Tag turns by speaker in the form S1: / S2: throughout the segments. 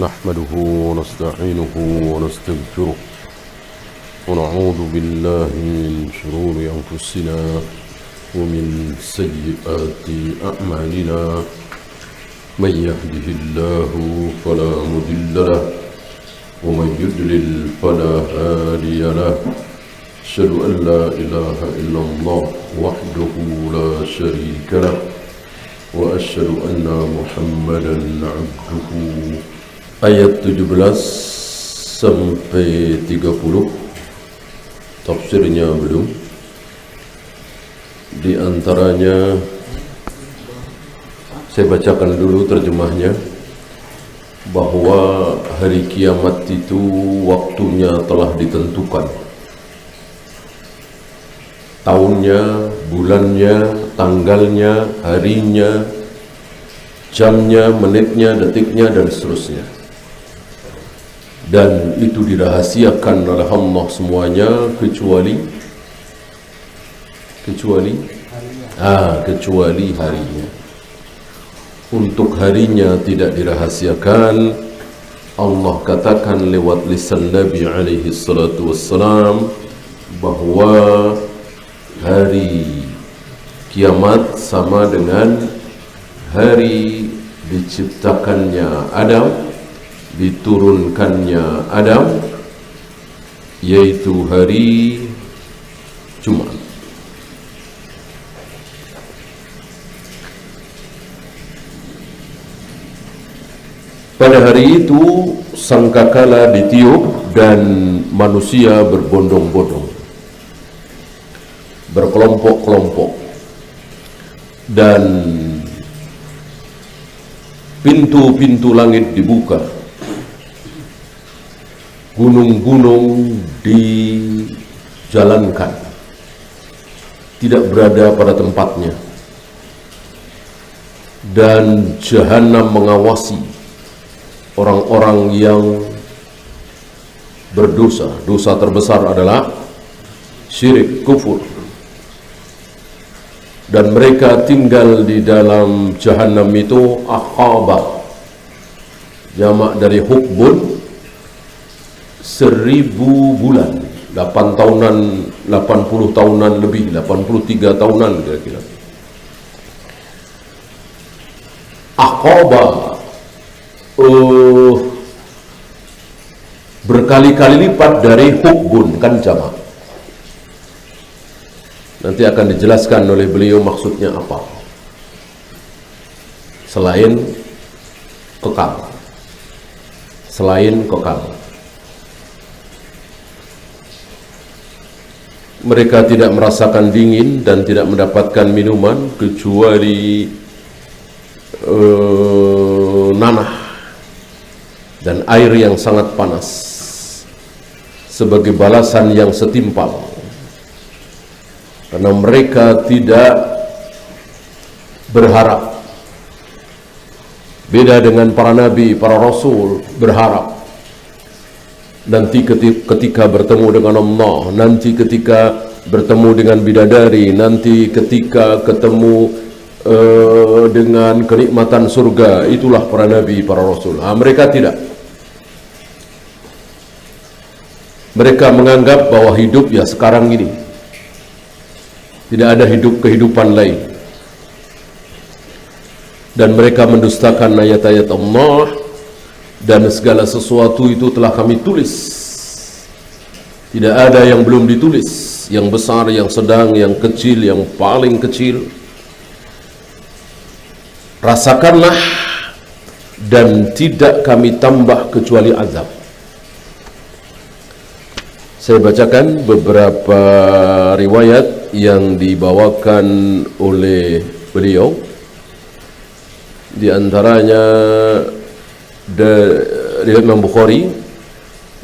S1: نحمده ونستعينه ونستغفره ونعوذ بالله من شرور أنفسنا ومن سيئات أعمالنا من يهده الله فلا مضل له ومن يضلل فلا هادي له أشهد أن لا إله إلا الله وحده لا شريك له وأشهد أن محمدا عبده. Ayat 17 sampai 30 tafsirnya belum. Di antaranya saya bacakan dulu terjemahnya, bahwa hari kiamat itu waktunya telah ditentukan. Tahunnya, bulannya, tanggalnya, harinya, jamnya, menitnya, detiknya, dan seterusnya. Dan itu dirahasiakan oleh Allah semuanya kecuali harinya. Untuk harinya tidak dirahasiakan. Allah katakan lewat lisan Nabi alaihi salatu wassalam bahwa hari kiamat sama dengan hari diciptakannya Adam, diturunkannya Adam, yaitu hari Jumat. Pada hari itu sangkakala ditiup dan manusia berbondong-bondong, berkelompok-kelompok, dan pintu-pintu langit dibuka, gunung-gunung dijalankan, tidak berada pada tempatnya, dan jahanam mengawasi orang-orang yang berdosa. Dosa terbesar adalah syirik, kufur, dan mereka tinggal di dalam jahanam itu aqabah, jamak dari hukbun, 1000 bulan, 8 tahunan, 80 tahunan lebih, 83 tahunan kira-kira. Aqabah berkali-kali lipat dari hukbun, kan jamak. Nanti akan dijelaskan oleh beliau maksudnya apa. Selain kekal. Mereka tidak merasakan dingin dan tidak mendapatkan minuman kecuali nanah dan air yang sangat panas sebagai balasan yang setimpal, karena mereka tidak berharap. Beda dengan para nabi, para rasul berharap nanti ketika bertemu dengan Allah, nanti ketika bertemu dengan bidadari, nanti ketika ketemu dengan kenikmatan surga. Itulah para nabi, para rasul. Mereka tidak. Mereka menganggap bahwa hidup ya sekarang ini, tidak ada kehidupan lain. Dan mereka mendustakan ayat-ayat Allah, dan segala sesuatu itu telah kami tulis. Tidak ada yang belum ditulis, yang besar, yang sedang, yang kecil, yang paling kecil. Rasakanlah, dan tidak kami tambah kecuali azab. Saya bacakan beberapa riwayat yang dibawakan oleh beliau. Di antaranya dari Imam Bukhari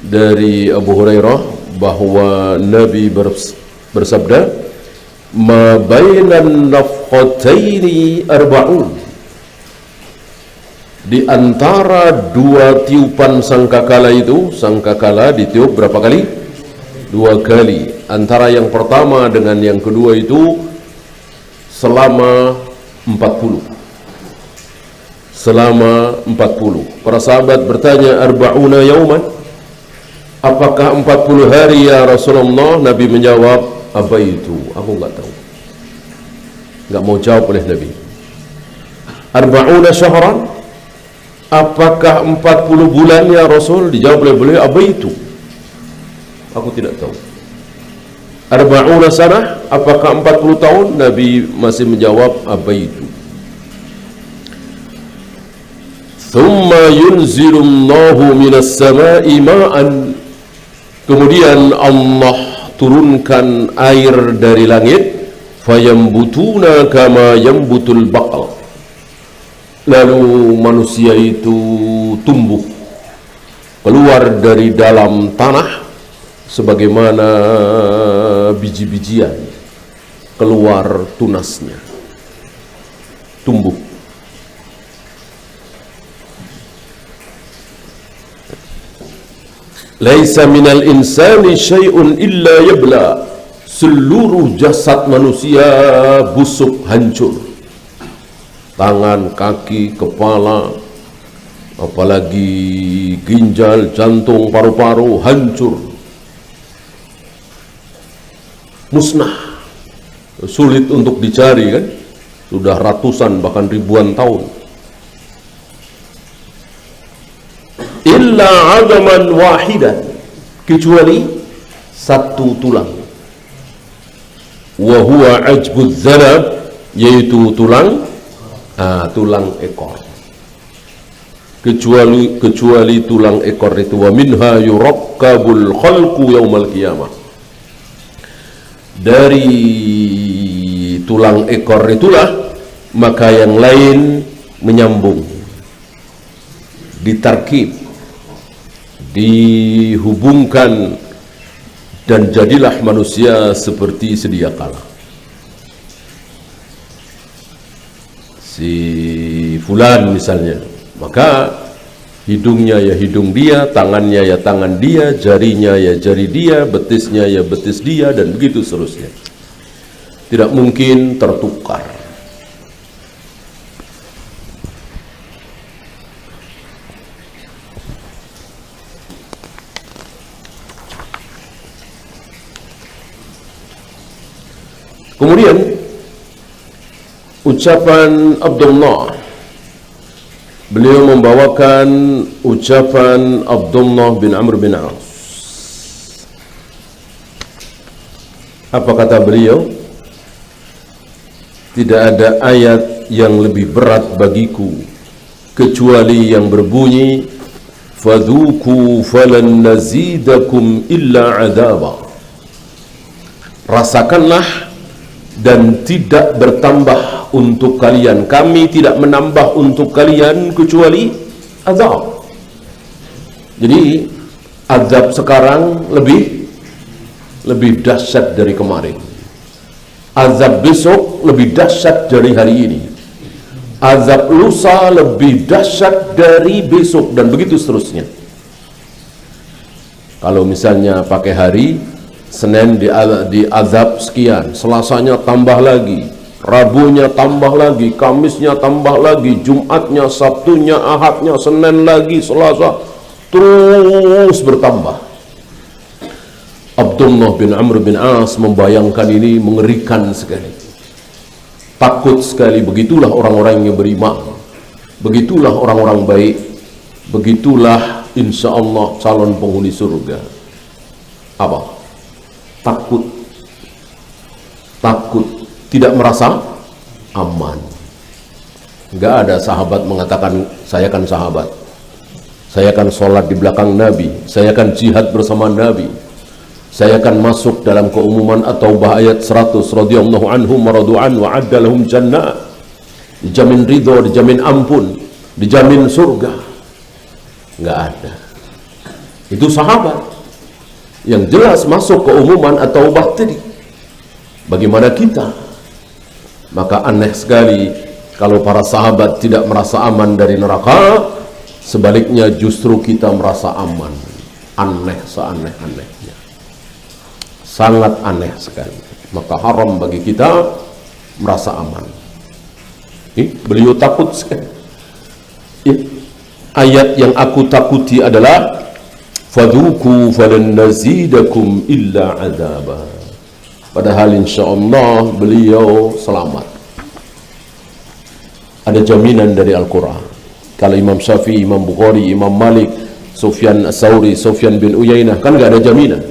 S1: dari Abu Hurairah bahwa Nabi bersabda, "Ma bainan nafqataini arba'un." Di antara dua tiupan sangkakala itu, sangkakala ditiup berapa kali? 2 kali. Antara yang pertama dengan yang kedua itu selama 40. selama 40. Para sahabat bertanya, arba'una yauman, apakah 40 hari ya Rasulullah? Nabi menjawab, apa itu? Aku enggak tahu. Enggak mau jawab oleh Nabi. Arba'una syahran, apakah 40 bulan ya Rasul? Dijawab oleh beliau, apa itu? Aku tidak tahu. Arba'una sanah, apakah 40 tahun? Nabi masih menjawab, apa itu? Thumma yunzilullahu minas sama'i ma'an, kemudian Allah turunkan air dari langit, fayambutuna kama yambutul baqal, lalu manusia itu tumbuh keluar dari dalam tanah sebagaimana biji-bijian keluar tunasnya, tumbuh. Laisa minal insani syai'un illa yabla, seluruh jasad manusia busuk, hancur. Tangan, kaki, kepala, apalagi ginjal, jantung, paru-paru hancur, musnah, sulit untuk dicari kan, sudah ratusan bahkan ribuan tahun. Illa adaman wahidan, kecuali satu tulang, wa huwa ajbudz zanab, yaitu tulang ekor, kecuali tulang ekor itu. Wa minha yurakkabul khalqu yaumal qiyamah, dari tulang ekor itulah maka yang lain menyambung, ditarkib, dihubungkan, dan jadilah manusia seperti sedia kala. Si fulan misalnya, maka hidungnya ya hidung dia, tangannya ya tangan dia, jarinya ya jari dia, betisnya ya betis dia, dan begitu seterusnya. Tidak mungkin tertukar. Kemudian ucapan Abdullah, beliau membawakan ucapan Abdullah bin Amr bin As. Apa kata beliau? Tidak ada ayat yang lebih berat bagiku kecuali yang berbunyi, fadhuku falan nazidakum illa adaba, rasakanlah dan tidak bertambah untuk kalian, kami tidak menambah untuk kalian kecuali azab. Jadi azab sekarang lebih dahsyat dari kemarin, azab besok lebih dahsyat dari hari ini, azab lusa lebih dahsyat dari besok, dan begitu seterusnya. Kalau misalnya pakai hari, Senin di azab sekian, Selasanya tambah lagi, Rabunya tambah lagi, Kamisnya tambah lagi, Jumatnya, Sabtunya, Ahadnya, Senin lagi, Selasa, terus bertambah. Abdullah bin Amr bin As membayangkan ini mengerikan sekali, takut sekali. Begitulah orang-orang yang beriman, begitulah orang-orang baik, begitulah insya Allah calon penghuni surga. Apa? Takut, tidak merasa aman. Enggak ada sahabat mengatakan, saya kan sahabat, saya akan sholat di belakang Nabi, saya akan jihad bersama Nabi, saya akan masuk dalam keumuman at-Taubah ayat 100, radhiyallahu anhum wa radu'an wa adda lahum jannah, dijamin ridho, dijamin ampun, dijamin surga. Enggak ada. Itu sahabat yang jelas masuk ke umuman atau tadi. Bagaimana kita? Maka aneh sekali kalau para sahabat tidak merasa aman dari neraka, sebaliknya justru kita merasa aman. Aneh seaneh-anehnya, sangat aneh sekali. Maka haram bagi kita merasa aman. Beliau takut sekali. ayat yang aku takuti adalah fadhuku falan nazidakum illa azaba. Padahal insyaallah beliau selamat. Ada jaminan dari Al-Quran. Kalau Imam Syafi'i, Imam Bukhari, Imam Malik, Sufyan As-Sauri, Sufyan bin Uyainah, kan gak ada jaminan.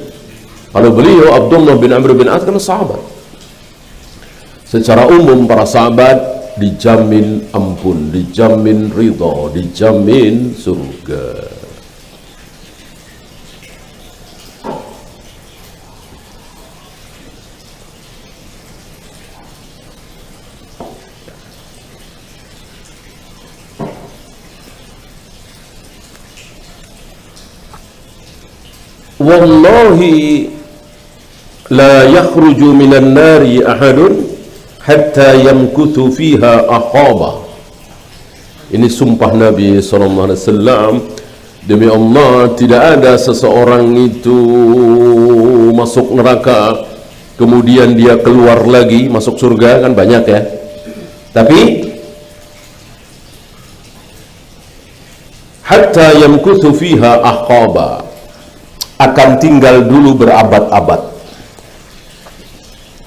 S1: Kalau beliau Abdullah bin Amr bin As kan sahabat. Secara umum para sahabat dijamin ampun, dijamin ridha, dijamin surga. Wallahi la yakhruju minan nari ahadun hatta yamkuthu fiha aqaba. Ini sumpah Nabi SAW. Demi Allah, tidak ada seseorang itu masuk neraka kemudian dia keluar lagi masuk surga, kan banyak ya. Tapi hatta yamkuthu fiha aqaba, akan tinggal dulu berabad-abad,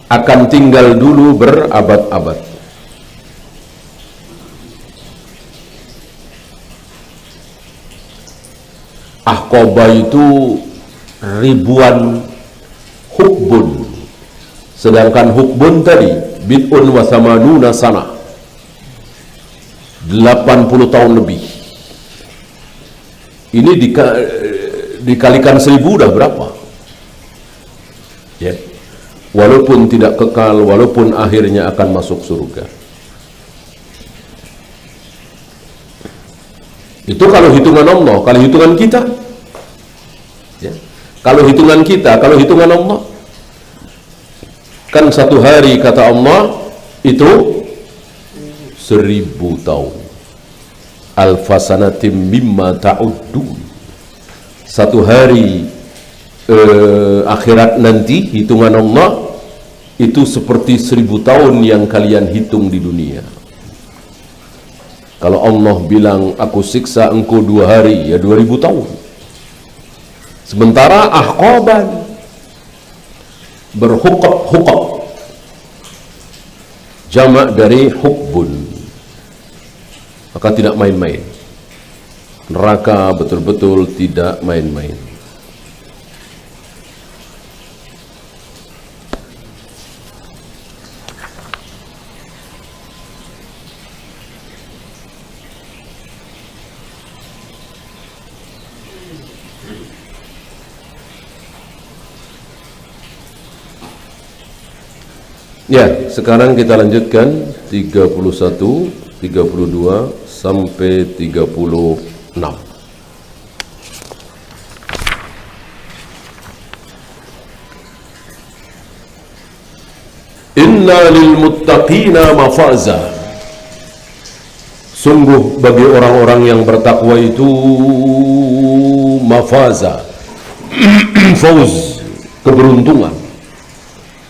S1: akan tinggal dulu berabad-abad. Ahqaba itu ribuan hukbun, sedangkan hukbun tadi bid'un wa thamanuna sana, 80 tahun lebih. Ini dikalikan 1000 udah berapa? Ya. Walaupun tidak kekal, walaupun akhirnya akan masuk surga. Itu kalau hitungan Allah. Kalau hitungan kita, ya. Kalau hitungan kita, kalau hitungan Allah, kan satu hari kata Allah itu 1000 tahun. Alfasanatim mimma ta'uddun. Satu hari akhirat nanti hitungan Allah itu seperti 1000 tahun yang kalian hitung di dunia. Kalau Allah bilang aku siksa engkau 2 hari, ya 2000 tahun. Sementara ahqaban berhukab-hukab, jamak dari hukbun, maka tidak main-main. Neraka betul-betul tidak main-main. Ya, sekarang kita lanjutkan 31, 32 sampai 36. Inna lil muttaqina mafaza. Sungguh bagi orang-orang yang bertakwa itu mafaza, fauz, keberuntungan,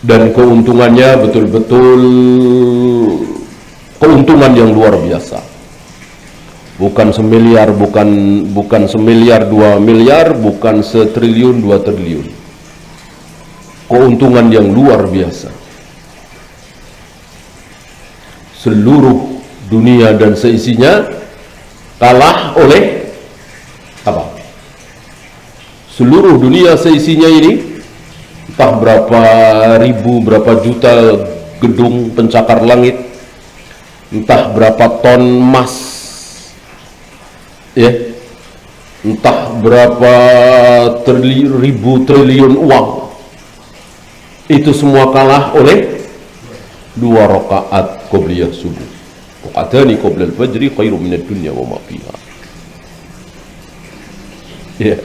S1: dan keuntungannya betul-betul keuntungan yang luar biasa. Bukan semiliar, bukan semiliar 2 miliar, bukan setriliun 2 triliun. Keuntungan yang luar biasa. Seluruh dunia dan seisinya kalah oleh apa? Seluruh dunia seisinya ini, entah berapa ribu, berapa juta gedung pencakar langit, entah berapa ton emas, ya, entah berapa ribu triliun uang, itu semua kalah oleh 2 rakaat qobliyah subuh. Rakaatani qoblal fajri khairum minad dunya wa ma fiha. Ya.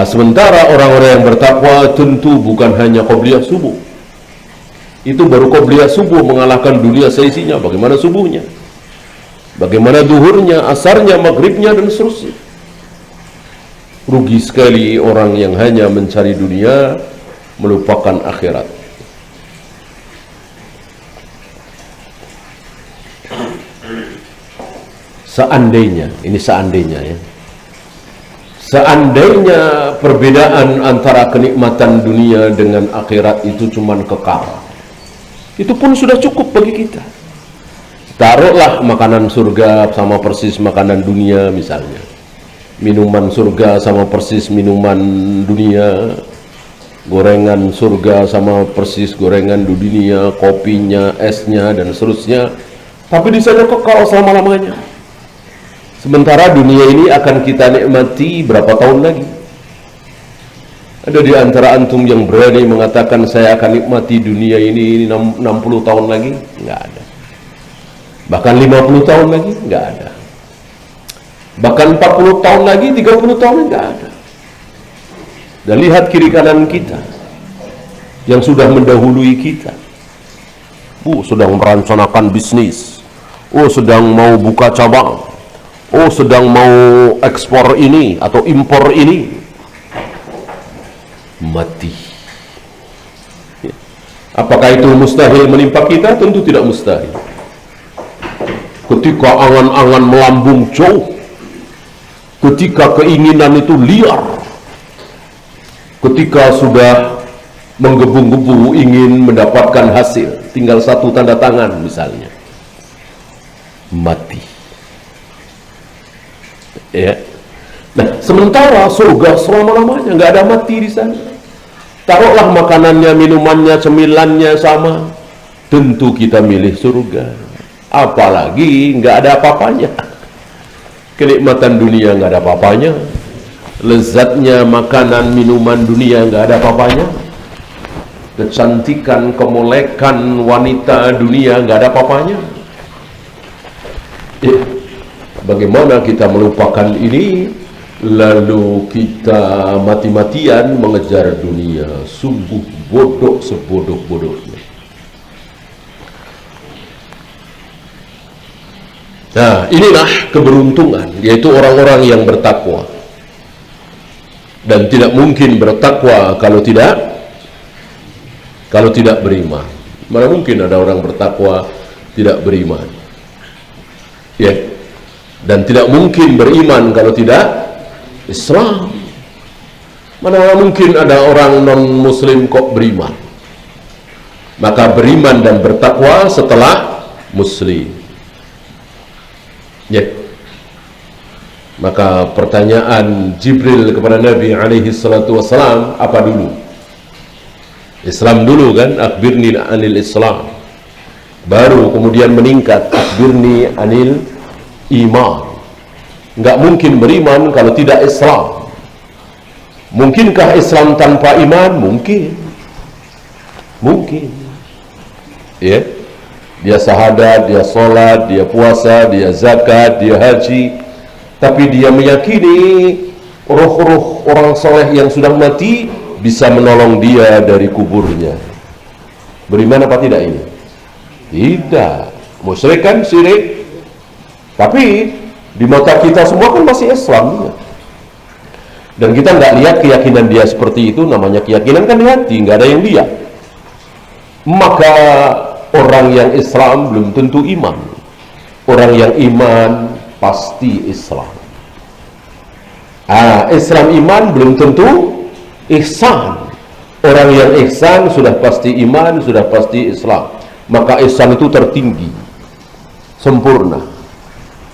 S1: Sementara orang-orang yang bertakwa tentu bukan hanya qobliyah subuh. Itu baru qobliyah subuh mengalahkan dunia seisinya. Bagaimana subuhnya? Bagaimana duhurnya, asarnya, maghribnya, dan seterusnya. Rugi sekali orang yang hanya mencari dunia, melupakan akhirat. seandainya, ini seandainya ya, seandainya perbedaan antara kenikmatan dunia dengan akhirat itu cuman kekal, itu pun sudah cukup bagi kita. Taruhlah makanan surga sama persis makanan dunia misalnya, minuman surga sama persis minuman dunia, gorengan surga sama persis gorengan dunia, kopinya, esnya, dan seterusnya. Tapi di sana kekal selama-lamanya. Sementara dunia ini akan kita nikmati berapa tahun lagi? Ada di antara antum yang berani mengatakan saya akan nikmati dunia ini 60 tahun lagi? Enggak ada. Bahkan 50 tahun lagi? Enggak ada. Bahkan 40 tahun lagi, 30 tahun enggak ada. Dan lihat kiri kanan kita yang sudah mendahului kita. Sedang merencanakan bisnis. Sedang mau buka cabang. Sedang mau ekspor ini atau impor ini. Mati. Apakah itu mustahil menimpa kita? Tentu tidak mustahil. Ketika angan-angan melambung jauh, ketika keinginan itu liar, ketika sudah menggebu-gebu ingin mendapatkan hasil, tinggal satu tanda tangan misalnya, mati. Ya. Nah, sementara surga selama-lamanya nggak ada mati di sana. Taruhlah makanannya, minumannya, cemilannya sama, tentu kita milih surga. Apalagi nggak ada apa-apanya. Kenikmatan dunia nggak ada apa-apanya. Lezatnya makanan, minuman dunia nggak ada apa-apanya. Kecantikan, kemolekan wanita dunia nggak ada apa-apanya. Bagaimana kita melupakan ini, lalu kita mati-matian mengejar dunia? Sungguh bodoh sebodoh-bodohnya. Nah, inilah keberuntungan, yaitu orang-orang yang bertakwa. Dan tidak mungkin bertakwa kalau tidak beriman. Mana mungkin ada orang bertakwa tidak beriman? Ya. Dan tidak mungkin beriman kalau tidak Islam. Mana mungkin ada orang non-muslim kok beriman? Maka beriman dan bertakwa setelah muslim. Ya. Maka pertanyaan Jibril kepada Nabi alaihi salatu wassalam apa dulu? Islam dulu kan? Akhbirni anil Islam. Baru kemudian meningkat, akhbirni anil iman. Enggak mungkin beriman kalau tidak Islam. Mungkinkah Islam tanpa iman? Mungkin. Mungkin. Ya. Dia syahadat, dia sholat, dia puasa, dia zakat, dia haji, tapi dia meyakini roh-roh orang soleh yang sudah mati bisa menolong dia dari kuburnya. Beriman apa tidak ini? Tidak. Musyrik kan, syirik. Tapi di mata kita semua kan masih Islam ya. Dan kita nggak lihat keyakinan dia seperti itu, namanya keyakinan kan di hati, nggak ada yang lihat. Maka orang yang Islam belum tentu iman. Orang yang iman pasti Islam. Islam iman belum tentu ihsan. Orang yang ihsan sudah pasti iman, sudah pasti Islam. Maka ihsan itu tertinggi, sempurna.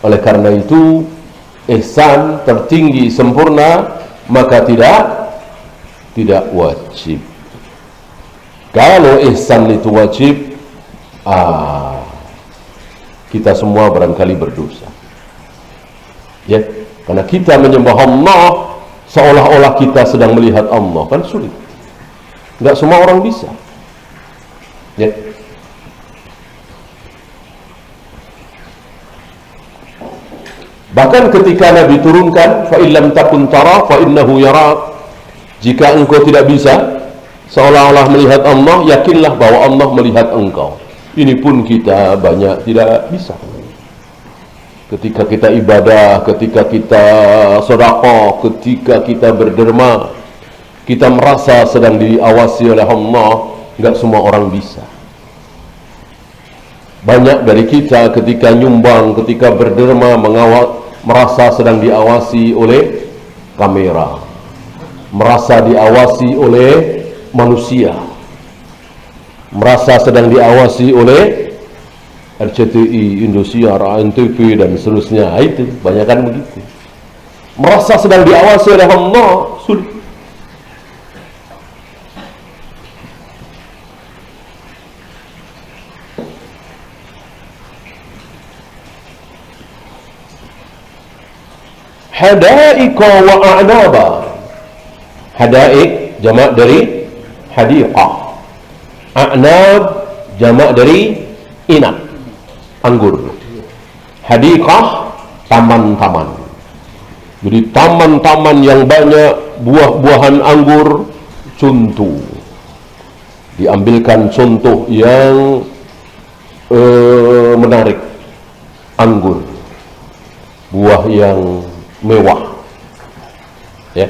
S1: Oleh karena itu ihsan tertinggi, sempurna, maka tidak wajib. Kalau ihsan itu wajib, kita semua barangkali berdosa. Ya, karena kita menyembah Allah seolah-olah kita sedang melihat Allah, kan sulit. Enggak semua orang bisa. Ya. Bahkan ketika Nabi turunkan, fa illam takun tara fa innahu yarak. Jika engkau tidak bisa seolah-olah melihat Allah, yakinlah bahwa Allah melihat engkau. Ini pun kita banyak tidak bisa. Ketika kita ibadah, ketika kita sedekah, ketika kita berderma, kita merasa sedang diawasi oleh Allah. Enggak semua orang bisa. Banyak dari kita ketika nyumbang, ketika berderma, merasa sedang diawasi oleh kamera, merasa diawasi oleh manusia, merasa sedang diawasi oleh RCTI, Indosiar, ANTV dan seterusnya. Itu banyak kan begitu. Merasa sedang diawasi oleh Allah, sulit. Hadaika wa a'naba. Hadaik jamak dari hadiqah. A'nab jamak dari inab, anggur. Hadiqah taman-taman. Jadi taman-taman yang banyak buah-buahan anggur. Contoh, diambilkan contoh yang menarik. Anggur, buah yang mewah, ya.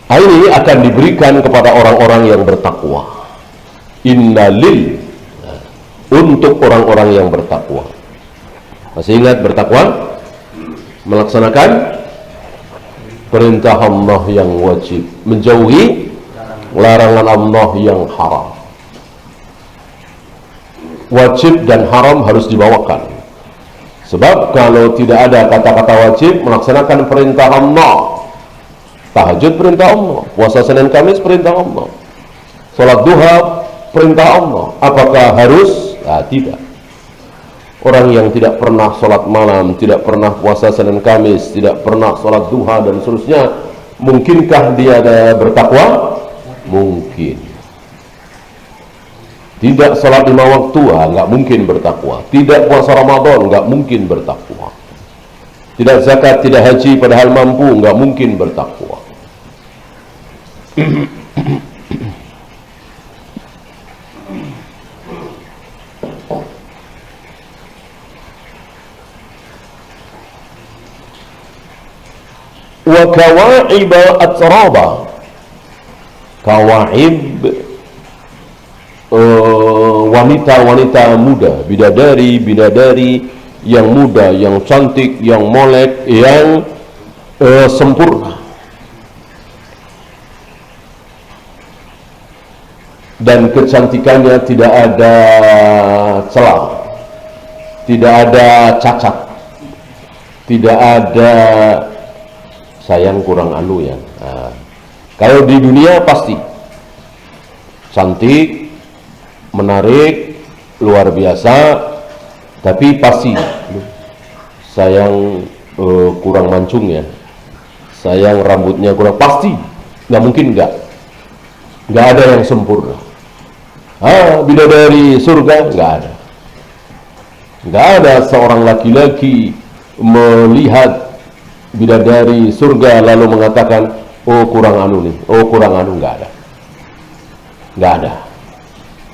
S1: Ini akan diberikan kepada orang-orang yang bertakwa. Innalil, untuk orang-orang yang bertakwa. Masih ingat bertakwa? Melaksanakan perintah Allah yang wajib, menjauhi larangan Allah yang haram. Wajib dan haram harus dibawakan. Sebab kalau tidak ada kata-kata wajib, melaksanakan perintah Allah. Tahajud perintah Allah, puasa Senin Kamis perintah Allah, salat duha perintah Allah. Apakah harus? Tidak. Orang yang tidak pernah salat malam, tidak pernah puasa Senin Kamis, tidak pernah salat duha dan seterusnya, mungkinkah dia bertakwa? Mungkin. Tidak salat 5 waktu, nggak mungkin bertakwa. Tidak puasa Ramadan, nggak mungkin bertakwa. Tidak zakat, tidak haji padahal mampu, nggak mungkin bertakwa. Wa kawa'ib atraba. Kawa'ib, wanita-wanita muda, bidadari yang muda, yang cantik, yang molek, yang sempurna. Dan kecantikannya tidak ada celah, tidak ada cacat, tidak ada sayang kurang anu ya. Kalau di dunia pasti cantik, menarik, luar biasa, tapi pasti sayang kurang mancung ya, sayang rambutnya kurang, pasti nggak mungkin, nggak ada yang sempurna. Bidadari surga nggak ada seorang laki-laki melihat bidadari surga lalu mengatakan, oh kurang anu nih, oh kurang anu, nggak ada.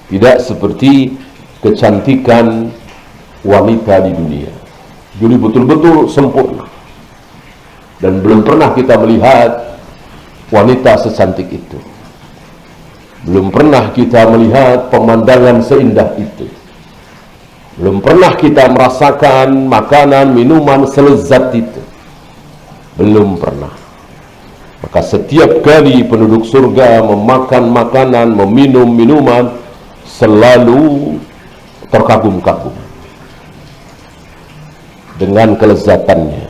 S1: Tidak seperti kecantikan wanita di dunia. Jadi betul-betul sempurna. Dan belum pernah kita melihat wanita secantik itu. Belum pernah kita melihat pemandangan seindah itu. Belum pernah kita merasakan makanan, minuman selezat itu. Belum pernah. Maka setiap kali penduduk surga memakan makanan, meminum minuman, selalu terkagum-kagum dengan kelezatannya.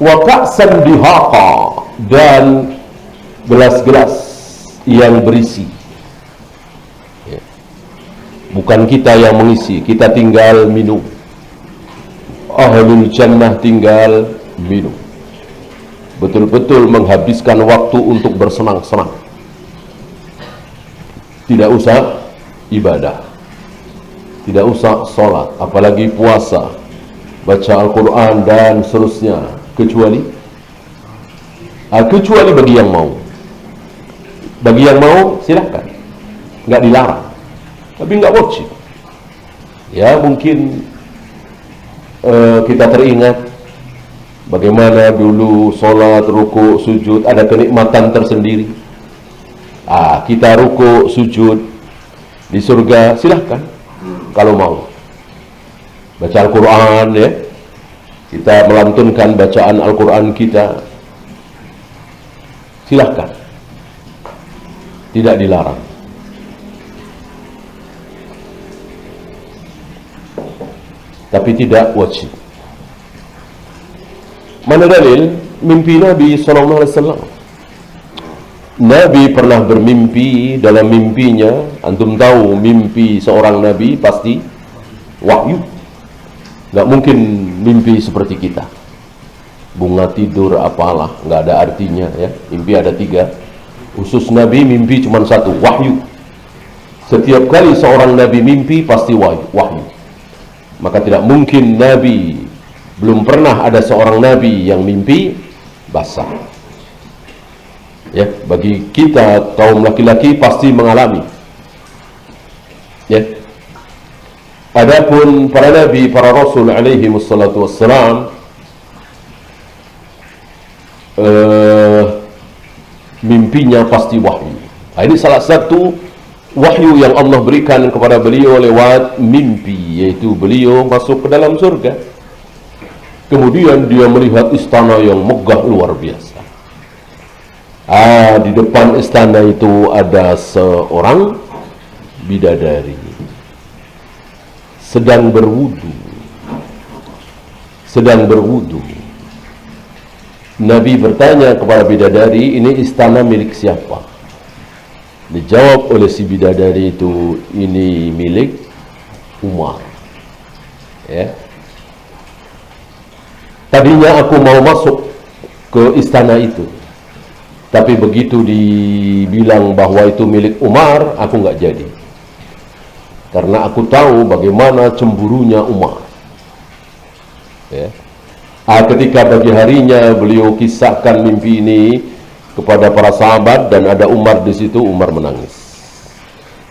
S1: Wa ka'san dihaqa, dan gelas-gelas yang berisi. Bukan kita yang mengisi, kita tinggal minum. Ahlul jannah tinggal minum. Betul-betul menghabiskan waktu untuk bersenang-senang. Tidak usah ibadah, tidak usah sholat, apalagi puasa, baca Al-Quran dan seterusnya, kecuali bagi yang mau. Bagi yang mau silahkan, nggak dilarang, tapi nggak wajib. Ya mungkin kita teringat bagaimana dulu sholat, ruku, sujud ada kenikmatan tersendiri. Kita ruku, sujud di surga, silahkan kalau mau baca Al-Quran, ya, kita melantunkan bacaan Al-Quran kita, silahkan, tidak dilarang. Tapi tidak wajib. Mana dalil mimpi Nabi SAW? Nabi pernah bermimpi. Dalam mimpinya, antum tahu mimpi seorang Nabi pasti wahyu. Gak mungkin mimpi seperti kita, bunga tidur apalah, gak ada artinya, ya. Mimpi ada 3. Khusus Nabi mimpi cuma 1, wahyu. Setiap kali seorang Nabi mimpi pasti wahyu. Maka tidak mungkin Nabi, belum pernah ada seorang Nabi yang mimpi basah. Ya, bagi kita kaum laki-laki pasti mengalami. Ya. Adapun para nabi, para rasul alaihi wassalatu wassalam, mimpinya pasti wahyu. Ini salah satu wahyu yang Allah berikan kepada beliau lewat mimpi, yaitu beliau masuk ke dalam surga. Kemudian dia melihat istana yang megah luar biasa. Di depan istana itu ada seorang bidadari sedang berwudu. Nabi bertanya kepada bidadari, ini istana milik siapa? Dijawab oleh si bidadari itu, ini milik Umar. Ya. Tadinya aku mau masuk ke istana itu, tapi begitu dibilang bahwa itu milik Umar, aku nggak jadi. Karena aku tahu bagaimana cemburunya Umar. Ya. Ketika pagi harinya beliau kisahkan mimpi ini kepada para sahabat dan ada Umar di situ, Umar menangis.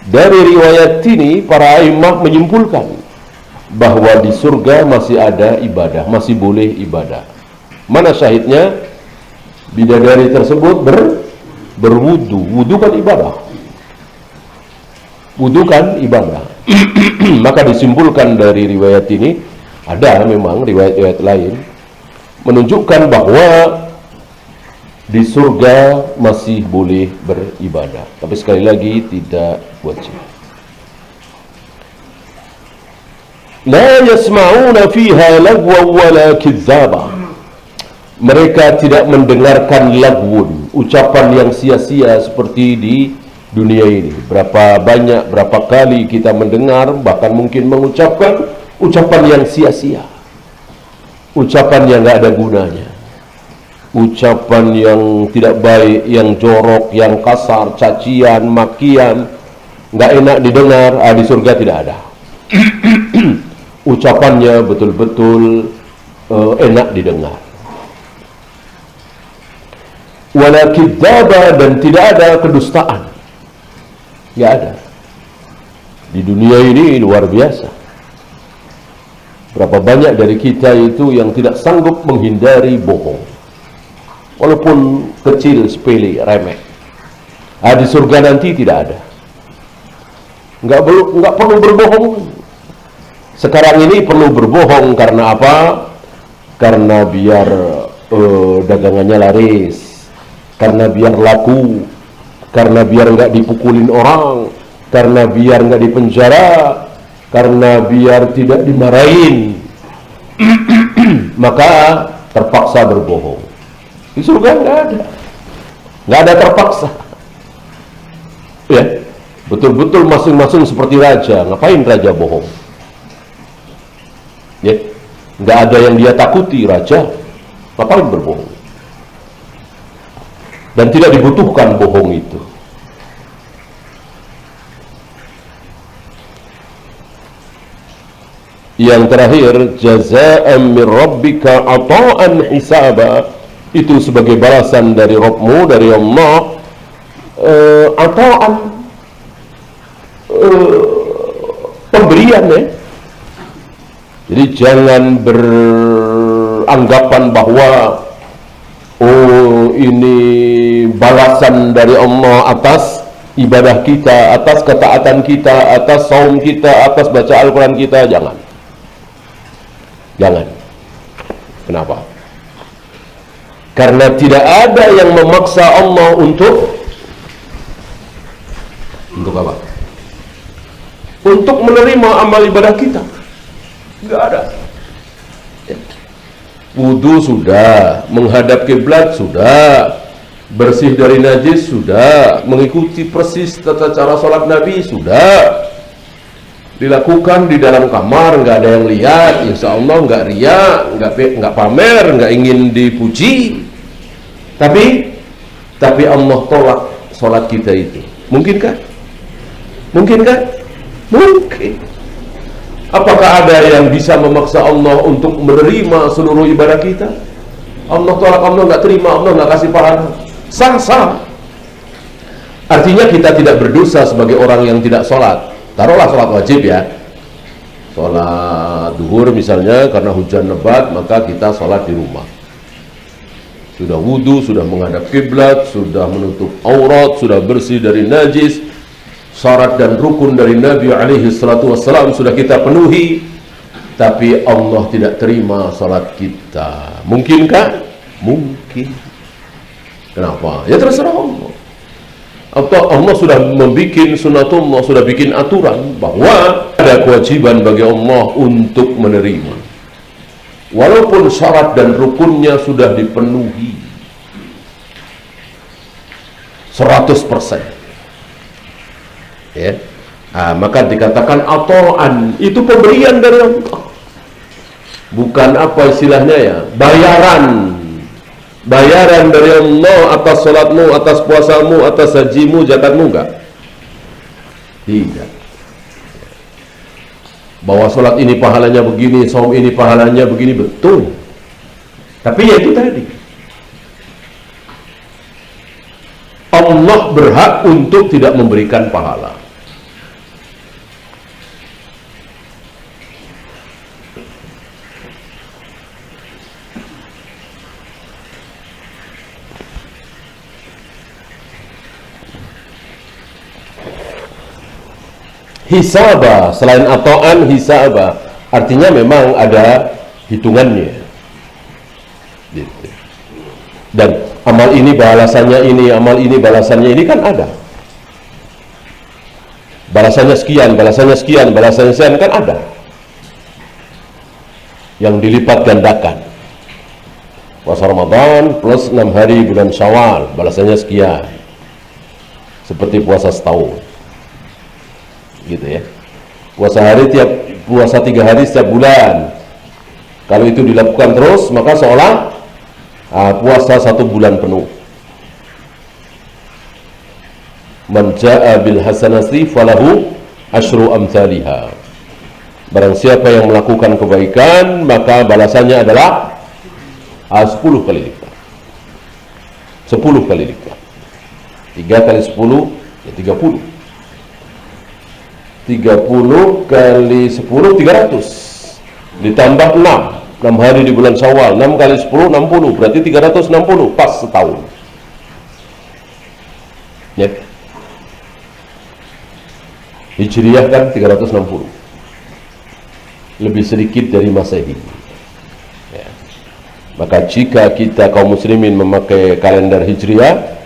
S1: Dari riwayat ini para imam menyimpulkan bahwa di surga masih ada ibadah, masih boleh ibadah. Mana syahidnya? Bidadari tersebut berwudu. Wudu kan ibadah. Wudu kan ibadah. Maka disimpulkan dari riwayat ini, ada memang riwayat-riwayat lain menunjukkan bahwa di surga masih boleh beribadah. Tapi sekali lagi tidak wajib. La yasma'una fiha lagwa wala kidzaba. Mereka tidak mendengarkan lagwun, ucapan yang sia-sia seperti di dunia ini. Berapa kali kita mendengar, bahkan mungkin mengucapkan ucapan yang sia-sia, ucapan yang tidak ada gunanya, ucapan yang tidak baik, yang jorok, yang kasar, cacian, makian, nggak enak didengar. Di surga tidak ada. Ucapannya betul-betul enak didengar. Wala kidzaba, dan tidak ada kedustaan. Nggak ada. Di dunia ini luar biasa. Berapa banyak dari kita itu yang tidak sanggup menghindari bohong, walaupun kecil, sepele, remeh. Di surga nanti tidak ada. Nggak perlu berbohong. Sekarang ini perlu berbohong karena apa? Karena biar dagangannya laris, karena biar laku, karena biar nggak dipukulin orang, karena biar nggak dipenjara, karena biar tidak dimarahin. Maka terpaksa berbohong. Di surga nggak ada terpaksa. Ya, betul-betul masing-masing seperti raja. Ngapain raja bohong? Ya, nggak ada yang dia takuti raja. Ngapain berbohong? Dan tidak dibutuhkan bohong itu. Yang terakhir, jazaa'an min rabbika ata'an hisaba, itu sebagai balasan dari Rabbmu, dari Allah, ata'an, pemberian, ya. Jadi jangan beranggapan bahwa ini balasan dari Allah atas ibadah kita, atas ketaatan kita, atas saum kita, atas baca Al-Quran kita. Jangan. Kenapa? Karena tidak ada yang memaksa Allah untuk apa? Untuk menerima amal ibadah kita. Nggak ada. Wudu sudah, menghadap kiblat sudah, bersih dari najis sudah, mengikuti persis tata cara sholat Nabi sudah, dilakukan di dalam kamar, nggak ada yang lihat, insya Allah nggak riya, nggak pamer, nggak ingin dipuji. Tapi Allah tolak sholat kita itu. Mungkinkah? Mungkin. Apakah ada yang bisa memaksa Allah untuk menerima seluruh ibadah kita? Allah tolak, Allah nggak terima, Allah nggak kasih pahala. Sah. Artinya kita tidak berdosa sebagai orang yang tidak sholat. Taruhlah sholat wajib ya, sholat duhur misalnya, karena hujan lebat maka kita sholat di rumah. Sudah wudu, sudah menghadap kiblat, sudah menutup aurat, sudah bersih dari najis, syarat dan rukun dari Nabi alaihi salatu wassalam sudah kita penuhi, tapi Allah tidak terima salat kita. Mungkinkah? Mungkin. Kenapa? Ya terserah Allah. Atau Allah sudah membuat sunatullah, sudah bikin aturan bahwa ada kewajiban bagi Allah untuk menerima, walaupun syarat dan rukunnya sudah dipenuhi 100%. Ya. Maka dikatakan ato'an, itu pemberian dari Allah, bukan apa istilahnya ya, bayaran dari Allah atas salatmu, atas puasamu, atas hajimu, zakatmu. Enggak, tidak. Bahwa salat ini pahalanya begini, saum ini pahalanya begini, betul, tapi ya itu tadi, Allah berhak untuk tidak memberikan pahala. Hisaba, selain ato'an, hisaba artinya memang ada hitungannya gitu. Dan amal ini balasannya ini, amal ini balasannya ini kan ada, balasannya sekian, balasannya sekian, balasannya sekian, kan ada yang dilipat gandakan. Puasa Ramadan plus 6 hari bulan Syawal, balasannya sekian, seperti puasa setahun gitu ya. Puasa 3 hari setiap bulan, kalau itu dilakukan terus maka seolah puasa 1 bulan penuh. Man jaa bil hasanati falahu asyru amsalihha. Barang siapa yang melakukan kebaikan maka balasannya adalah 10 kali lipat. 10 kali lipat. 3 kali 10 ya 30. 30 kali 10 300, ditambah 6 hari di bulan Syawal, 6 kali 10 60, berarti 360, pas setahun ya. Hijriah kan 360, lebih sedikit dari Masehi ya. Maka jika kita kaum muslimin memakai kalender Hijriah,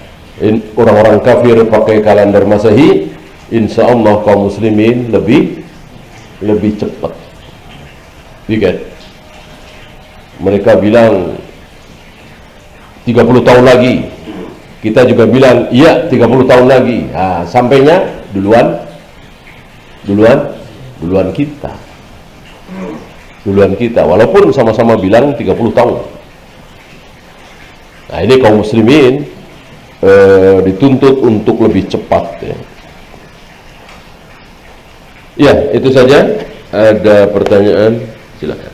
S1: orang-orang kafir pakai kalender Masehi, insya Allah kaum muslimin lebih cepat. Kan? Mereka bilang 30 tahun lagi, kita juga bilang iya 30 tahun lagi. Sampainya duluan kita, walaupun sama-sama bilang 30 tahun. Nah ini kaum muslimin dituntut untuk lebih cepat ya. Ya, itu saja. Ada pertanyaan? Silakan.